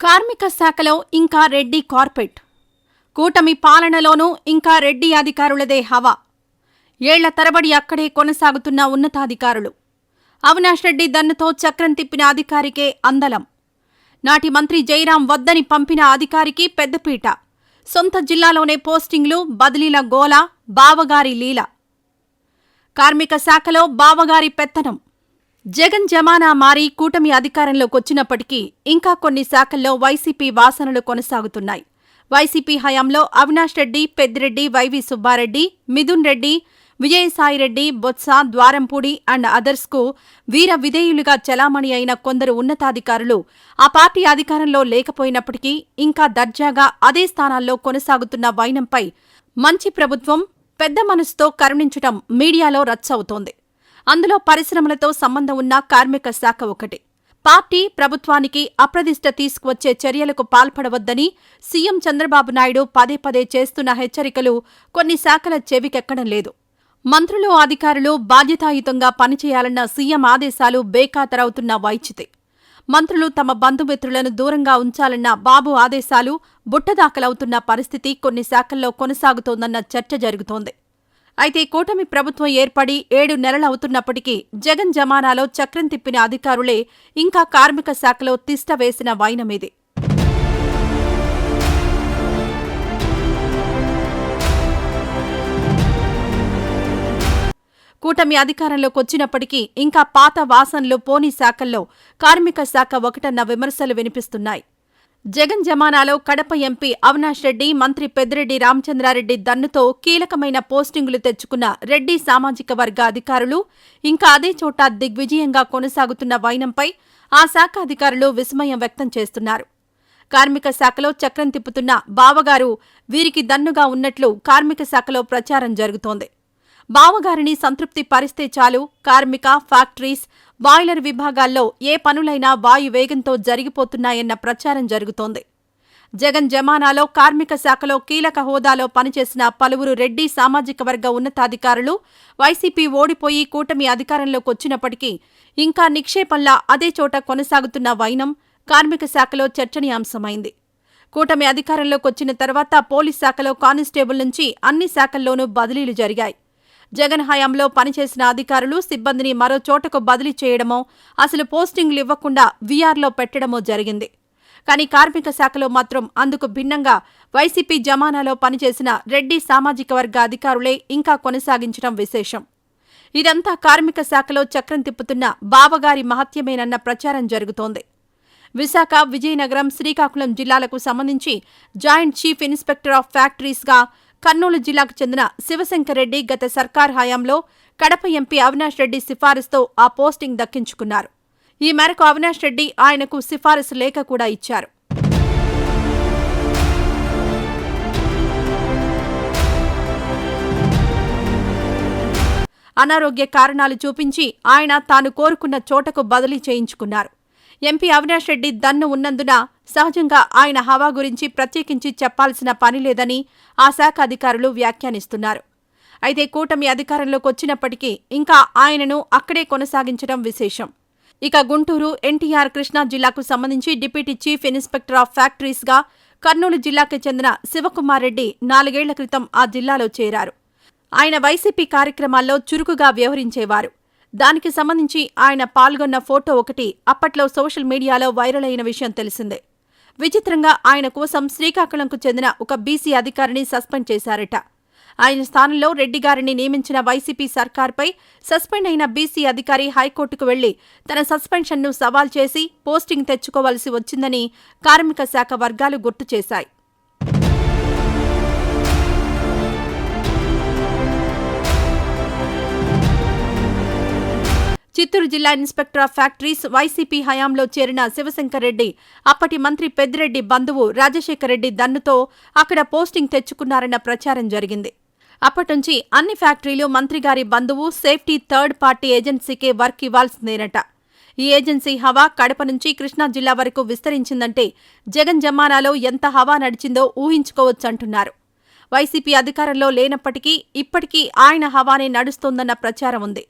కార్మిక శాఖలో ఇంకా రెడ్డి కార్పెట్. కూటమి పాలనలోనూ ఇంకా రెడ్డి అధికారులదే హవా. ఏళ్ల తరబడి అక్కడే కొనసాగుతున్న ఉన్నతాధికారులు. అవినాష్ రెడ్డి దన్నుతో చక్రం తిప్పిన అధికారికే అందలం. నాటి మంత్రి జైరాం వద్దని పంపిన అధికారికి పెద్దపీట. సొంత జిల్లాలోనే పోస్టింగ్లు, బదిలీల గోల, బావగారి లీల. కార్మిక శాఖలో బావగారి పెత్తనం. జగన్ జమానా మారి కూటమి అధికారంలోకొచ్చినప్పటికీ ఇంకా కొన్ని శాఖల్లో వైసీపీ వాసనలు కొనసాగుతున్నాయి. వైసీపీ హయాంలో అవినాష్ రెడ్డి, పెద్దిరెడ్డి, వైవి సుబ్బారెడ్డి, మిథున్ రెడ్డి, విజయసాయిరెడ్డి, బొత్స, ద్వారంపూడి అండ్ అదర్స్కు వీర విధేయులుగా చలామణి అయిన కొందరు ఉన్నతాధికారులు ఆ పార్టీ అధికారంలో లేకపోయినప్పటికీ ఇంకా దర్జాగా అదే స్థానాల్లో కొనసాగుతున్న వైనంపై మంచి ప్రభుత్వం, పెద్ద మనసుతో కరుణించటం మీడియాలో రచ్చవుతోంది. అందులో పరిశ్రమలతో సంబంధం ఉన్న కార్మిక శాఖ ఒకటి. పార్టీ, ప్రభుత్వానికి అప్రదిష్ట తీసుకువచ్చే చర్యలకు పాల్పడవద్దని సీఎం చంద్రబాబు నాయుడు పదే పదే చేస్తున్న హెచ్చరికలు కొన్ని శాఖల చెవికెక్కడం లేదు. మంత్రులు, అధికారులు బాధ్యతాయుతంగా పనిచేయాలన్న సీఎం ఆదేశాలు బేఖాతరవుతున్న వైచితే. మంత్రులు తమ బంధుమిత్రులను దూరంగా ఉంచాలన్న బాబు ఆదేశాలు బుట్టదాఖలవుతున్న పరిస్థితి కొన్ని శాఖల్లో కొనసాగుతోందన్న చర్చ జరుగుతోంది. అయితే కూటమి ప్రభుత్వం ఏర్పడి 7 నెలలవుతున్నప్పటికీ జగన్ జమానాలో చక్రం తిప్పిన అధికారులే ఇంకా కార్మిక శాఖలో తిష్ట వేసిన వైనమిది. కూటమి అధికారంలోకొచ్చినప్పటికీ ఇంకా పాత వాసనలు పోని శాఖల్లో కార్మిక శాఖ ఒకటన్న విమర్శలు వినిపిస్తున్నాయి. జగన్ జమానాలో కడప ఎంపీ అవినాష్ రెడ్డి, మంత్రి పెద్దిరెడ్డి రామచంద్రారెడ్డి దన్నుతో కీలకమైన పోస్టింగులు తెచ్చుకున్న రెడ్డి సామాజిక వర్గ అధికారులు ఇంకా అదే చోట దిగ్విజయంగా కొనసాగుతున్న వైనంపై ఆ శాఖ అధికారులు విస్మయం వ్యక్తం చేస్తున్నారు. కార్మిక శాఖలో చక్రం తిప్పుతున్న బావగారు వీరికి దన్నుగా ఉన్నట్లు కార్మిక శాఖలో ప్రచారం జరుగుతోంది. బావగారిని సంతృప్తి పరిస్తే చాలు కార్మిక, ఫ్యాక్టరీస్, బాయిలర్ విభాగాల్లో ఏ పనులైనా వాయువేగంతో జరిగిపోతున్నాయన్న ప్రచారం జరుగుతోంది. జగన్ జమానాలో కార్మిక శాఖలో కీలక హోదాలో పనిచేసిన పలువురు రెడ్డి సామాజిక వర్గ ఉన్నతాధికారులు వైసీపీ ఓడిపోయి కూటమి అధికారంలోకొచ్చినప్పటికీ ఇంకా నిక్షేపంలా అదే చోట కొనసాగుతున్న వైనం కార్మిక శాఖలో చర్చనీయాంశమైంది. కూటమి అధికారంలోకొచ్చిన తర్వాత పోలీస్ శాఖలో కానిస్టేబుల్ నుంచి అన్ని శాఖల్లోనూ బదిలీలు జరిగాయి. జగన్ హయాంలో పనిచేసిన అధికారులు, సిబ్బందిని మరో చోటకు బదిలీ చేయడమో, అసలు పోస్టింగ్లు ఇవ్వకుండా వీఆర్లో పెట్టడమో జరిగింది. కానీ కార్మిక శాఖలో మాత్రం అందుకు భిన్నంగా వైసీపీ జమానాలో పనిచేసిన రెడ్డి సామాజిక వర్గ అధికారులే ఇంకా కొనసాగించడం విశేషం. ఇదంతా కార్మిక శాఖలో చక్రం తిప్పుతున్న బావగారి మహత్యమేనన్న ప్రచారం జరుగుతోంది. విశాఖ, విజయనగరం, శ్రీకాకుళం జిల్లాలకు సంబంధించి జాయింట్ చీఫ్ ఇన్స్పెక్టర్ ఆఫ్ ఫ్యాక్టరీస్గా కర్నూలు జిల్లాకు చెందిన శివశంకర్రెడ్డి గత సర్కార్ హయాంలో కడప ఎంపీ అవినాష్ రెడ్డి సిఫారసుతో ఆ పోస్టింగ్ దక్కించుకున్నారు. ఈ మేరకు అవినాష్ రెడ్డి ఆయనకు సిఫారసు లేఖ కూడా ఇచ్చారు. అనారోగ్య కారణాలు చూపించి ఆయన తాను కోరుకున్న చోటకు బదిలీ చేయించుకున్నారు. ఎంపీ అవినాష్ రెడ్డి దన్ను ఉన్నందున సహజంగా ఆయన హవా గురించి ప్రత్యేకించి చెప్పాల్సిన పనిలేదని ఆ శాఖ అధికారులు వ్యాఖ్యానిస్తున్నారు. అయితే కూటమి అధికారంలోకొచ్చినప్పటికీ ఇంకా ఆయనను అక్కడే కొనసాగించడం విశేషం. ఇక గుంటూరు, ఎన్టీఆర్, కృష్ణా జిల్లాకు సంబంధించి డిప్యూటీ చీఫ్ ఇన్స్పెక్టర్ ఆఫ్ ఫ్యాక్టరీస్గా కర్నూలు జిల్లాకు చెందిన శివకుమార్ రెడ్డి 4 ఏళ్ల క్రితం ఆ జిల్లాలో చేరారు. ఆయన వైసీపీ కార్యక్రమాల్లో చురుకుగా వ్యవహరించేవారు. దానికి సంబంధించి ఆయన పాల్గొన్న ఫోటో ఒకటి అప్పట్లో సోషల్ మీడియాలో వైరల్ అయిన విషయం తెలిసిందే. విచిత్రంగా ఆయన కోసం శ్రీకాకుళంకు చెందిన ఒక బీసీ అధికారిని సస్పెండ్ చేశారట. ఆయన స్థానంలో రెడ్డిగారిని నియమించిన వైసీపీ సర్కార్పై సస్పెండ్ అయిన బీసీ అధికారి హైకోర్టుకు వెళ్లి తన సస్పెన్షన్ను సవాల్ చేసి పోస్టింగ్ తెచ్చుకోవాల్సి వచ్చిందని కార్మిక శాఖ వర్గాలు గుర్తు చేశాయి. చిత్తూరు జిల్లా ఇన్స్పెక్టర్ ఆఫ్ ఫ్యాక్టరీస్ వైసీపీ హయాంలో చేరిన శివశంకర్రెడ్డి అప్పటి మంత్రి పెద్దిరెడ్డి బంధువు రాజశేఖర్రెడ్డి దన్నుతో అక్కడ పోస్టింగ్ తెచ్చుకున్నారన్న ప్రచారం జరిగింది. అప్పట్నుంచి అన్ని ఫ్యాక్టరీలు మంత్రిగారి బంధువు సేఫ్టీ థర్డ్ పార్టీ ఏజెన్సీకే వర్క్ ఇవ్వాల్సిందేనట. ఈ ఏజెన్సీ హవా కడప నుంచి కృష్ణా జిల్లా వరకు విస్తరించిందంటే జగన్ జమానాలో ఎంత హవా నడిచిందో ఊహించుకోవచ్చంటున్నారు. వైసీపీ అధికారంలో లేనప్పటికీ ఇప్పటికీ ఆయన హవానే నడుస్తోందన్న ప్రచారం ఉంది.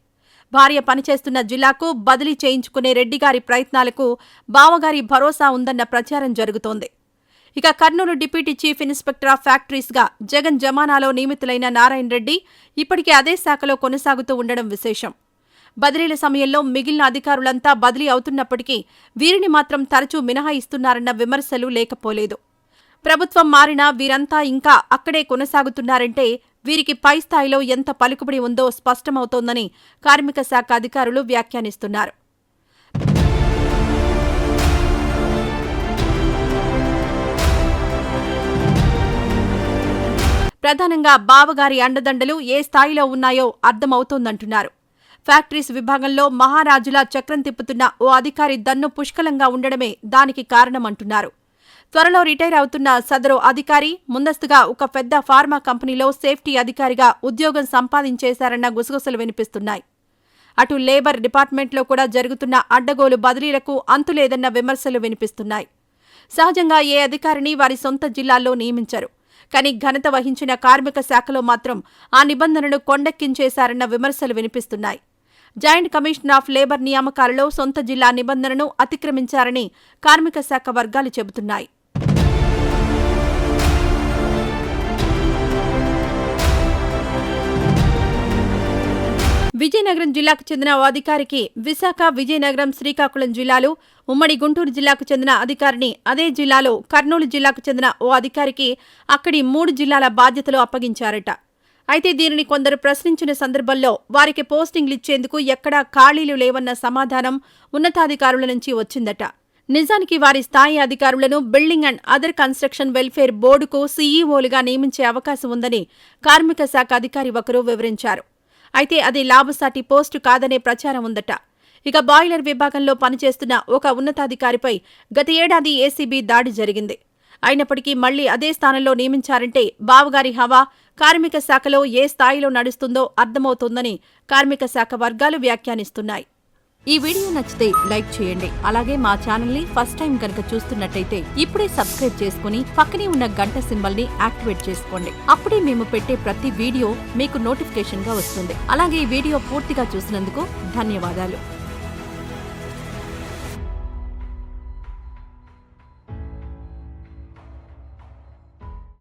భార్య పనిచేస్తున్న జిల్లాకు బదిలీ చేయించుకునే రెడ్డిగారి ప్రయత్నాలకు బావగారి భరోసా ఉందన్న ప్రచారం జరుగుతోంది. ఇక Kurnool deputy chief inspector of ఫ్యాక్టరీస్గా జగన్ జమానాలో నియమితులైన నారాయణ రెడ్డి ఇప్పటికే అదే శాఖలో కొనసాగుతూ ఉండడం విశేషం. బదిలీల సమయంలో మిగిలిన అధికారులంతా బదిలీ అవుతున్నప్పటికీ వీరిని మాత్రం తరచూ మినహాయిస్తున్నారన్న విమర్శలు లేకపోలేదు. ప్రభుత్వం మారినా వీరంతా ఇంకా అక్కడే కొనసాగుతున్నారంటే వీరికి పై స్థాయిలో ఎంత పలుకుబడి ఉందో స్పష్టమవుతోందని కార్మిక శాఖ అధికారులు వ్యాఖ్యానిస్తున్నారు. ప్రధానంగా బావగారి అండదండలు ఏ స్థాయిలో ఉన్నాయో అర్థమవుతోందంటున్నారు. ఫ్యాక్టరీస్ విభాగంలో మహారాజులా చక్రం తిప్పుతున్న ఓ అధికారి దన్ను పుష్కలంగా ఉండడమే దానికి కారణమంటున్నారు. త్వరలో రిటైర్ అవుతున్న సదరు అధికారి ముందస్తుగా ఒక పెద్ద ఫార్మా కంపెనీలో సేఫ్టీ అధికారిగా ఉద్యోగం సంపాదించేశారన్న గుసగుసలు వినిపిస్తున్నాయి. అటు లేబర్ డిపార్ట్మెంట్లో కూడా జరుగుతున్న అడ్డగోలు బదిలీలకు అంతులేదన్న విమర్శలు వినిపిస్తున్నాయి. సహజంగా ఏ అధికారిని వారి సొంత జిల్లాల్లో నియమించరు. కానీ ఘనత వహించిన కార్మిక శాఖలో మాత్రం ఆ నిబంధనను కొండెక్కించేశారన్న విమర్శలు వినిపిస్తున్నాయి. జాయింట్ కమిషనర్ ఆఫ్ లేబర్ నియామకాలలో సొంత జిల్లా నిబంధనను అతిక్రమించారని కార్మిక శాఖ వర్గాలు చెబుతున్నాయి. విజయనగరం జిల్లాకు చెందిన ఓ అధికారికి విశాఖ, విజయనగరం, శ్రీకాకుళం జిల్లాలు, ఉమ్మడి గుంటూరు జిల్లాకు చెందిన అధికారిని అదే జిల్లాలో కర్నూలు జిల్లాకు చెందిన ఓ అధికారికి అక్కడి 3 జిల్లాల బాధ్యతలు అప్పగించారట. అయితే దీనిని కొందరు ప్రశ్నించిన సందర్భంలో వారికి పోస్టింగ్లిచ్చేందుకు ఎక్కడా ఖాళీలు లేవన్న సమాధానం ఉన్నతాధికారుల నుంచి వచ్చిందట. నిజానికి వారి స్థాయి అధికారులను building and other construction welfare బోర్డుకు సీఈఓలుగా నియమించే అవకాశం ఉందని కార్మిక శాఖ అధికారి ఒకరు వివరించారు. అయితే అది లాభసాటి పోస్టు కాదనే ప్రచారం ఉందట. ఇక బాయిలర్ విభాగంలో పనిచేస్తున్న ఒక ఉన్నతాధికారిపై గత ఏడాది ఏసీబీ దాడి జరిగింది. అయినప్పటికీ మళ్లీ అదే స్థానంలో నియమించారంటే బావగారి హవా కార్మిక శాఖలో ఏ స్థాయిలో నడుస్తుందో అర్థమవుతోందని కార్మిక శాఖ వర్గాలు వ్యాఖ్యానిస్తున్నాయి. ఈ వీడియో నచ్చితే లైక్ చేయండి. అలాగే మా ఛానల్ ని ఫస్ట్ టైం కనుక చూస్తున్నట్టయితే ఇప్పుడే సబ్స్క్రైబ్ చేసుకుని పక్కనే ఉన్న గంట సింబల్ ని యాక్టివేట్ చేసుకోండి. అప్పుడే మేము పెట్టే ప్రతి వీడియో మీకు నోటిఫికేషన్ గా వస్తుంది. అలాగే ఈ వీడియో పూర్తిగా చూసినందుకు ధన్యవాదాలు.